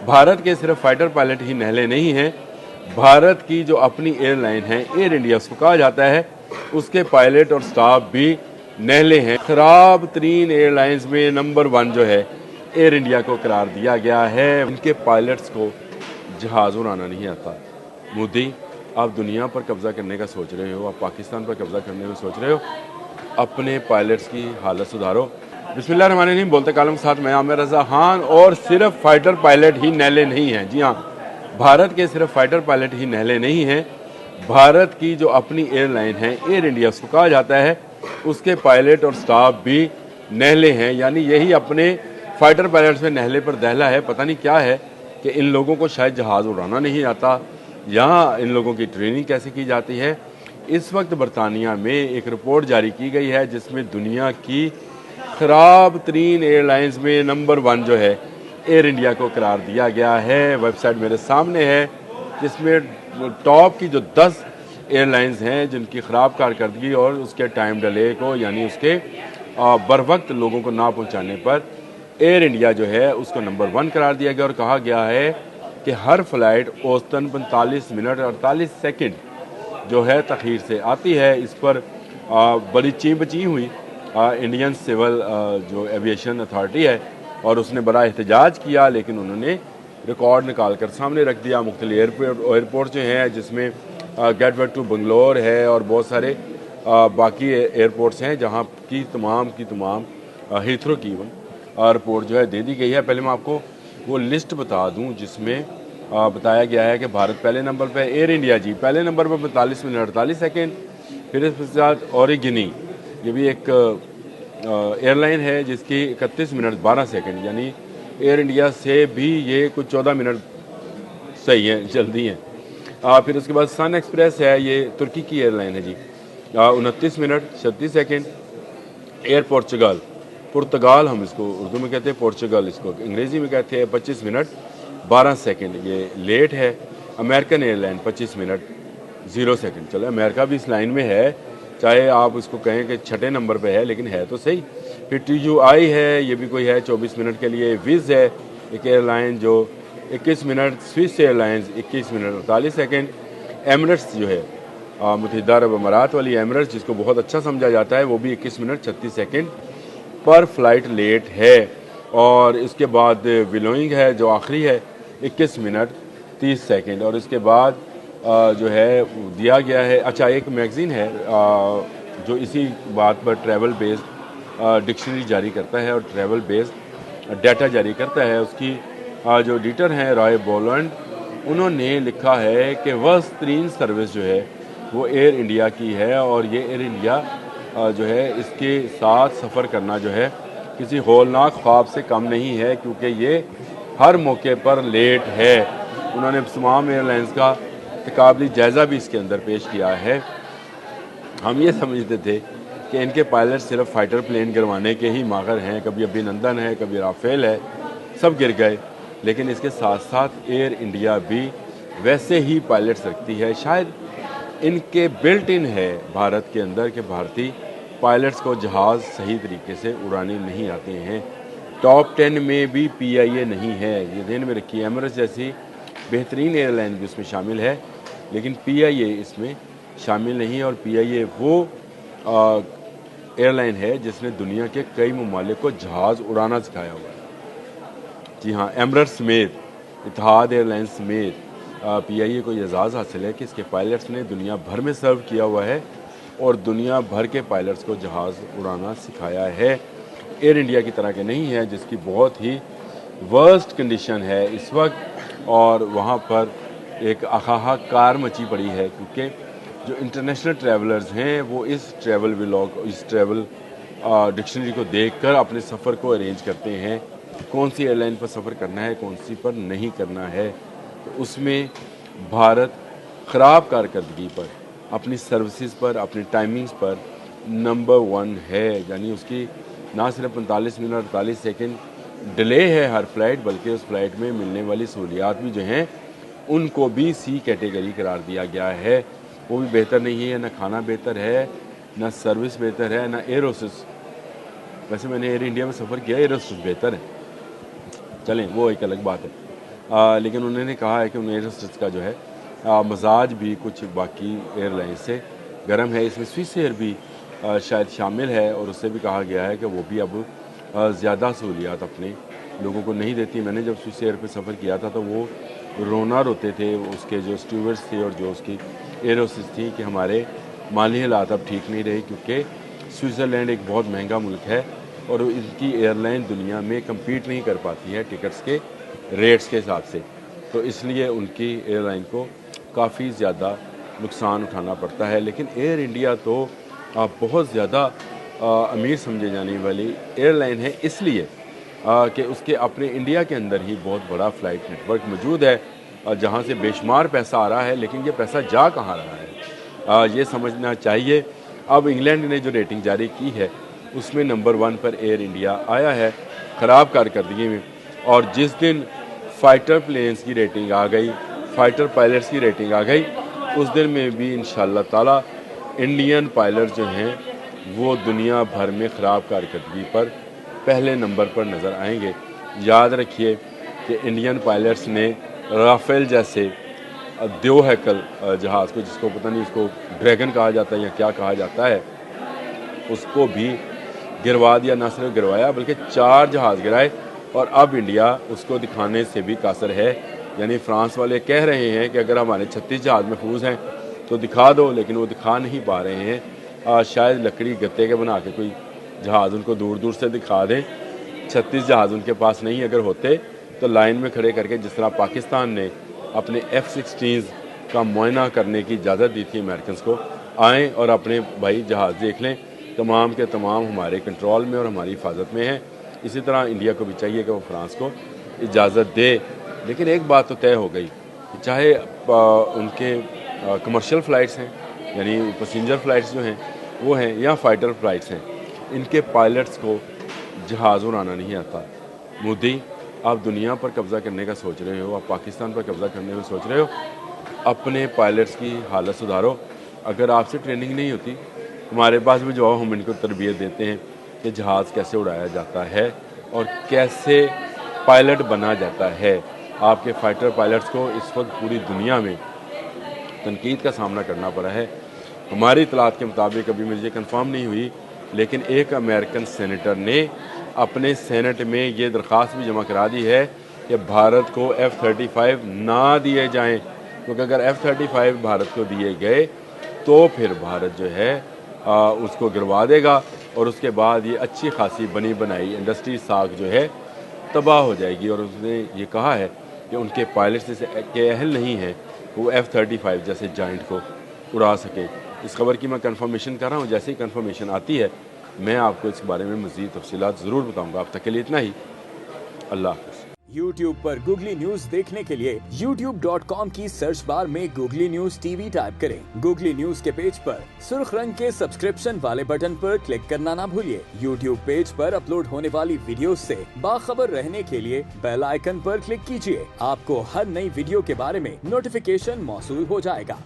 भारत के सिर्फ fighter pilot ही नहले नहीं हैं, भारत की जो अपनी एयरलाइन है एयर इंडिया उसको कहा जाता है, उसके पायलट और स्टाफ भी नहले हैं। खराब तरीन एयरलाइंस में नंबर 1 जो है एयर इंडिया को करार दिया गया है। इनके पायलट्स को जहाज़ उड़ाना नहीं आता। मोदी, आप दुनिया पर कब्जा करने का सोच रहे हो, आप पाकिस्तान पर कब्जा करने में सोच रहे हो, अपने पायलट्स की हालत सुधारो। बिस्मिल्लाहिर्रहमानिर्रहीम, बोलते कालम के साथ मैं आमिर रज़ा खान। और सिर्फ फाइटर पायलट ही नहले नहीं हैं। जी हाँ, भारत के सिर्फ फाइटर पायलट ही नहले नहीं हैं, भारत की जो अपनी एयरलाइन है एयर इंडिया उसको कहा जाता है, उसके पायलट और स्टाफ भी नहले हैं। यानी यही अपने फाइटर पायलट्स में नहले पर दहला है। पता नहीं क्या है कि इन लोगों को शायद जहाज़ उड़ाना नहीं आता, यहाँ इन लोगों की ट्रेनिंग कैसे की जाती है। इस वक्त बरतानिया में एक रिपोर्ट जारी की गई है जिसमें दुनिया की खराब तरीन एयरलाइंस में नंबर 1 जो है एयर इंडिया को करार दिया गया है। वेबसाइट मेरे सामने है जिसमें टॉप की जो 10 एयरलाइंस हैं जिनकी ख़राब कारकर्दगी और उसके टाइम डिले को, यानी उसके बर वक्त लोगों को ना पहुंचाने पर एयर इंडिया जो है उसको नंबर 1 करार दिया गया। और कहा गया है कि हर फ्लाइट औसतन 45 मिनट 48 सेकंड जो है तखीर से आती है। इस पर बड़ी ची बची हुई इंडियन सिविल जो एविएशन अथॉरिटी है और उसने बड़ा एहतजाज किया, लेकिन उन्होंने रिकॉर्ड निकाल कर सामने रख दिया। मुख्तलिफ एयरपोर्ट जो हैं जिसमें गेटवे टू बंगलोर है और बहुत सारे बाकी एयरपोर्ट्स हैं जहां की तमाम हीथ्रो की रिपोर्ट जो है दे दी गई है। पहले मैं आपको वो लिस्ट बता दूं जिसमें बताया गया है कि भारत पहले नंबर पे, एयर इंडिया जी पहले नंबर पर 45 मिनट 48 सेकेंड। फिर इसके साथ ओरिजिनी, ये भी एक एयरलाइन है जिसकी 31 मिनट 12 सेकेंड, यानी एयर इंडिया से भी ये कुछ 14 मिनट सही है, जल्दी हैं। फिर उसके बाद सन एक्सप्रेस है, ये तुर्की की एयरलाइन है जी, 29 मिनट 36 सेकेंड। एयर पुर्तगाल हम इसको उर्दू में कहते हैं, पोर्चुगल इसको अंग्रेज़ी में कहते हैं, 25 मिनट 12 सेकेंड ये लेट है। American airline 25 minute 0 second. चलो अमेरिका भी इस लाइन में है, चाहे आप इसको कहें कि छठे नंबर पे है, लेकिन है तो सही। फिर TUI है, ये भी कोई है 24 मिनट के लिए। विज़ है एक एयरलाइन जो 21 minute. Swiss airlines 21 minute 48 second. Emirates जो है मुत्तहिदा अरब अमारात वाली एमिरेट्स, जिसको बहुत अच्छा समझा जाता है, वो भी 21 मिनट 36 सेकेंड पर फ्लाइट लेट है। और इसके बाद विलोइंग है जो आखिरी है, 21 मिनट 30 सेकेंड। और इसके बाद जो है दिया गया है, अच्छा एक मैगज़ीन है जो इसी बात पर ट्रैवल बेस्ड डिक्शनरी जारी करता है और ट्रैवल बेस्ड डाटा जारी करता है। उसकी जो एडिटर हैं रॉय बोलैंड, उन्होंने लिखा है कि वर्स्ट तरीन सर्विस जो है वो एयर इंडिया की है। और ये एयर इंडिया जो है इसके साथ सफ़र करना जो है किसी हौलनाक ख्वाब से कम नहीं है, क्योंकि ये हर मौके पर लेट है। उन्होंने तमाम एयरलाइंस का तकाबली जायज़ा भी इसके अंदर पेश किया है। हम ये समझते थे कि इनके पायलट सिर्फ फाइटर प्लेन गिरवाने के ही माहिर हैं, कभी अभिनंदन है, कभी राफेल है, सब गिर गए। लेकिन इसके साथ साथ एयर इंडिया भी वैसे ही पायलट्स रखती है। शायद इनके बिल्ट इन है भारत के अंदर कि भारतीय पायलट्स को जहाज़ सही तरीके से उड़ाने नहीं आते हैं। टॉप 10 में भी PIA नहीं है, ये ध्यान में रखिए। एमिरेट्स जैसी बेहतरीन एयरलाइन भी उसमें शामिल है, लेकिन PIA इसमें शामिल नहीं है। और PIA वो एयरलाइन है जिसने दुनिया के कई ममालिक को जहाज़ उड़ाना सिखाया हुआ है। जी हाँ, एमिरेट्स समेत, इतिहाद एयरलाइंस समेत PIA को एजाज़ हासिल है कि इसके पायलट्स ने दुनिया भर में सर्व किया हुआ है और दुनिया भर के पायलट्स को जहाज़ उड़ाना सिखाया है। एयर इंडिया की तरह के नहीं है जिसकी बहुत ही वर्स्ट कंडीशन है इस वक्त, और वहाँ पर एक हाहाकार मची पड़ी है, क्योंकि जो इंटरनेशनल ट्रैवलर्स हैं वो इस ट्रैवल व्लॉग, इस ट्रैवल डिक्शनरी को देखकर अपने सफ़र को अरेंज करते हैं, कौन सी एयरलाइन पर सफ़र करना है, कौन सी पर नहीं करना है। तो उसमें भारत ख़राब कारकर्दगी पर, अपनी सर्विसेज पर, अपनी टाइमिंग्स पर नंबर 1 है। यानी उसकी ना सिर्फ 45 मिनट 48 सेकेंड डिले है हर फ्लाइट, बल्कि उस फ्लाइट में मिलने वाली सहूलियात भी जो हैं उनको भी C कैटेगरी करार दिया गया है। वो भी बेहतर नहीं है, ना खाना बेहतर है, ना सर्विस बेहतर है, ना एयर होस्टेस। वैसे मैंने एयर इंडिया में सफ़र किया, एयर होस्टेस बेहतर है, चलें वो एक अलग बात है। लेकिन उन्होंने कहा है कि उन एयरहोस्टेस का जो है मजाज भी कुछ बाकी एयरलाइन से गर्म है। इसमें स्विस एयर भी शायद शामिल है और उससे भी कहा गया है कि वो भी अब ज़्यादा सहूलियात अपने लोगों को नहीं देती। मैंने जब स्विस एयर पे सफ़र किया था तो वो रोना रोते थे, उसके जो स्टीवर्ड्स थे और जो उसकी एयर होस्टेस थी, कि हमारे माली हालात अब ठीक नहीं रहे, क्योंकि स्विट्ज़रलैंड एक बहुत महंगा मुल्क है और इसकी एयरलाइन दुनिया में कम्पीट नहीं कर पाती है टिकट्स के रेट्स के हिसाब से। तो इसलिए उनकी एयरलाइन को काफ़ी ज़्यादा नुकसान उठाना पड़ता है। लेकिन एयर इंडिया तो बहुत ज़्यादा अमीर समझे जाने वाली एयरलाइन है, इसलिए कि उसके अपने इंडिया के अंदर ही बहुत बड़ा फ़्लाइट नेटवर्क मौजूद है जहाँ से बेशुमार पैसा आ रहा है। लेकिन ये पैसा जा कहाँ रहा है, ये समझना चाहिए। अब इंग्लैंड ने जो रेटिंग जारी की है उसमें नंबर 1 पर एयर इंडिया आया है ख़राब कारकर्दगी में। और जिस दिन फ़ाइटर प्लेन्स की रेटिंग आ गई, फ़ाइटर पायलट्स की रेटिंग आ गई, उस दिन में भी इंशाअल्लाह ताला इंडियन पायलट जो हैं वो दुनिया भर में ख़राब कारकर्दगी पर पहले नंबर पर नज़र आएंगे। याद रखिए कि इंडियन पायलट्स ने राफेल जैसे दो हैकल जहाज़ को, जिसको पता नहीं उसको ड्रैगन कहा जाता है या क्या कहा जाता है, उसको भी गिरवा दिया। ना सिर्फ गिरवाया बल्कि 4 जहाज़ गिराए और अब इंडिया उसको दिखाने से भी कासर है। यानी फ्रांस वाले कह रहे हैं कि अगर हमारे 36 जहाज़ महफूज हैं तो दिखा दो, लेकिन वो दिखा नहीं पा रहे हैं। शायद लकड़ी गत्ते के बना के कोई जहाज़ उनको दूर दूर से दिखा दें। 36 जहाज़ उनके पास नहीं, अगर होते तो लाइन में खड़े करके, जिस तरह पाकिस्तान ने अपने F-16 का मुआयना करने की इजाज़त दी थी अमेरिकन को, आएँ और अपने भाई जहाज़ देख लें। तमाम के तमाम हमारे कंट्रोल में और हमारी हिफाजत में हैं। इसी तरह इंडिया को भी चाहिए कि वो फ्रांस को इजाज़त दे। लेकिन एक बात तो तय हो गई, चाहे उनके कमर्शियल फ़्लाइट्स हैं, यानी पैसेंजर फ़्लाइट्स जो हैं वो हैं, या फ़ाइटर फ़्लाइट्स हैं, इनके पायलट्स को जहाज़ उड़ाना नहीं आता। मोदी, आप दुनिया पर कब्ज़ा करने का सोच रहे हो, आप पाकिस्तान पर कब्ज़ा करने का सोच रहे हो, अपने पायलट्स की हालत सुधारो। अगर आपसे ट्रेनिंग नहीं होती, हमारे पास भी जो हम इनको तरबियत देते हैं कि जहाज़ कैसे उड़ाया जाता है और कैसे पायलट बना जाता है। आपके फ़ाइटर पायलट्स को इस वक्त पूरी दुनिया में तनकीद का सामना करना पड़ा है। हमारी इतलात के मुताबिक, अभी मुझे कंफर्म नहीं हुई, लेकिन एक अमेरिकन सेनेटर ने अपने सेनेट में ये दरख्वास्त भी जमा करा दी है कि भारत को F-35 ना दिए जाएं, क्योंकि अगर F-35 भारत को दिए गए तो फिर भारत जो है उसको गिरवा देगा और उसके बाद ये अच्छी खासी बनी बनाई इंडस्ट्री साख जो है तबाह हो जाएगी। और उसने ये कहा है कि उनके पायलट्स के अहल नहीं है वो F-35 जैसे जाइंट को उड़ा सके। इस खबर की मैं कंफर्मेशन कर रहा हूँ, जैसे ही कंफर्मेशन आती है मैं आपको इस बारे में मज़ीद तफसीलात ज़रूर बताऊँगा। अब तक के लिए इतना ही। अल्लाह हाफ़िज़। YouTube पर गूगली न्यूज देखने के लिए youtube.com की सर्च बार में गूगली न्यूज TV टाइप करें। गूगली न्यूज के पेज पर सुर्ख रंग के सब्सक्रिप्शन वाले बटन पर क्लिक करना ना भूलिए। YouTube पेज पर अपलोड होने वाली वीडियोस से बाखबर रहने के लिए बेल आइकन पर क्लिक कीजिए। आपको हर नई वीडियो के बारे में नोटिफिकेशन मौसूल हो जाएगा।